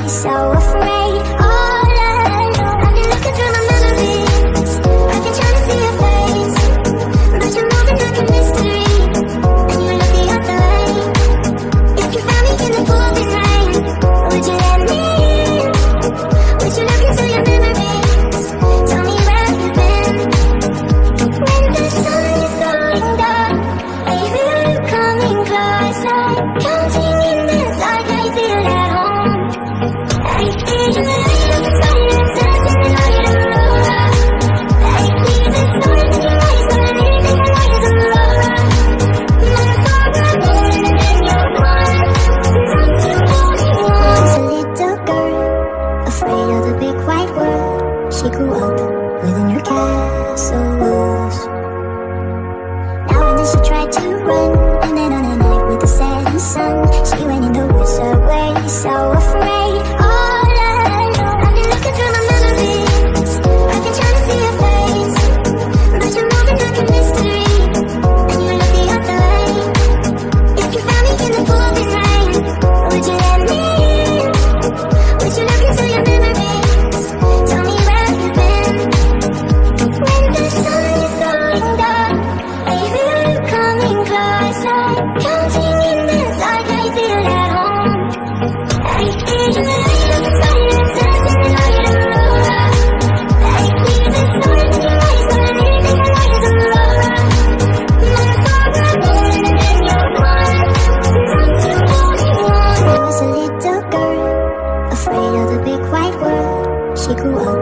way, so afraid. All alone, I've been looking through my memories. I've been trying to see your face, but you're moving like a mystery, and you look the other way. If you found me in the pouring rain, would you let me in? Would you look into your memories? Tell me where you've been. When the sun is going down, I feel you coming closer. Counting in the dark, I feel at home. I feel you light up the fire, dancing the light of Laura. I feel the storm in your eyes, but anything I like is a Laura. My father born and then you're gone. Time to hold you on. Was a little girl, afraid of the big white world. She grew up within her castle walls. Now and then she tried to run, and then on a night with the setting sun, she went in the woods away, so afraid. All alone, I've been looking through my memories. I've been trying to see your face, but you're moving like a mystery, and you look the other way. If you found me in the pouring rain, would you let me in? Would you look into your memories? Tell me where you've been. When the sun is going down, I feel you coming closer. Counting in the dark, I feel at home. I feel you light up the fire, dancing the light of Laura. I feel the storm in your eyes, but anything I like is a Laura. My father born and then you're gone. Time to hold you on. I was a little girl, afraid of the big white world. She grew up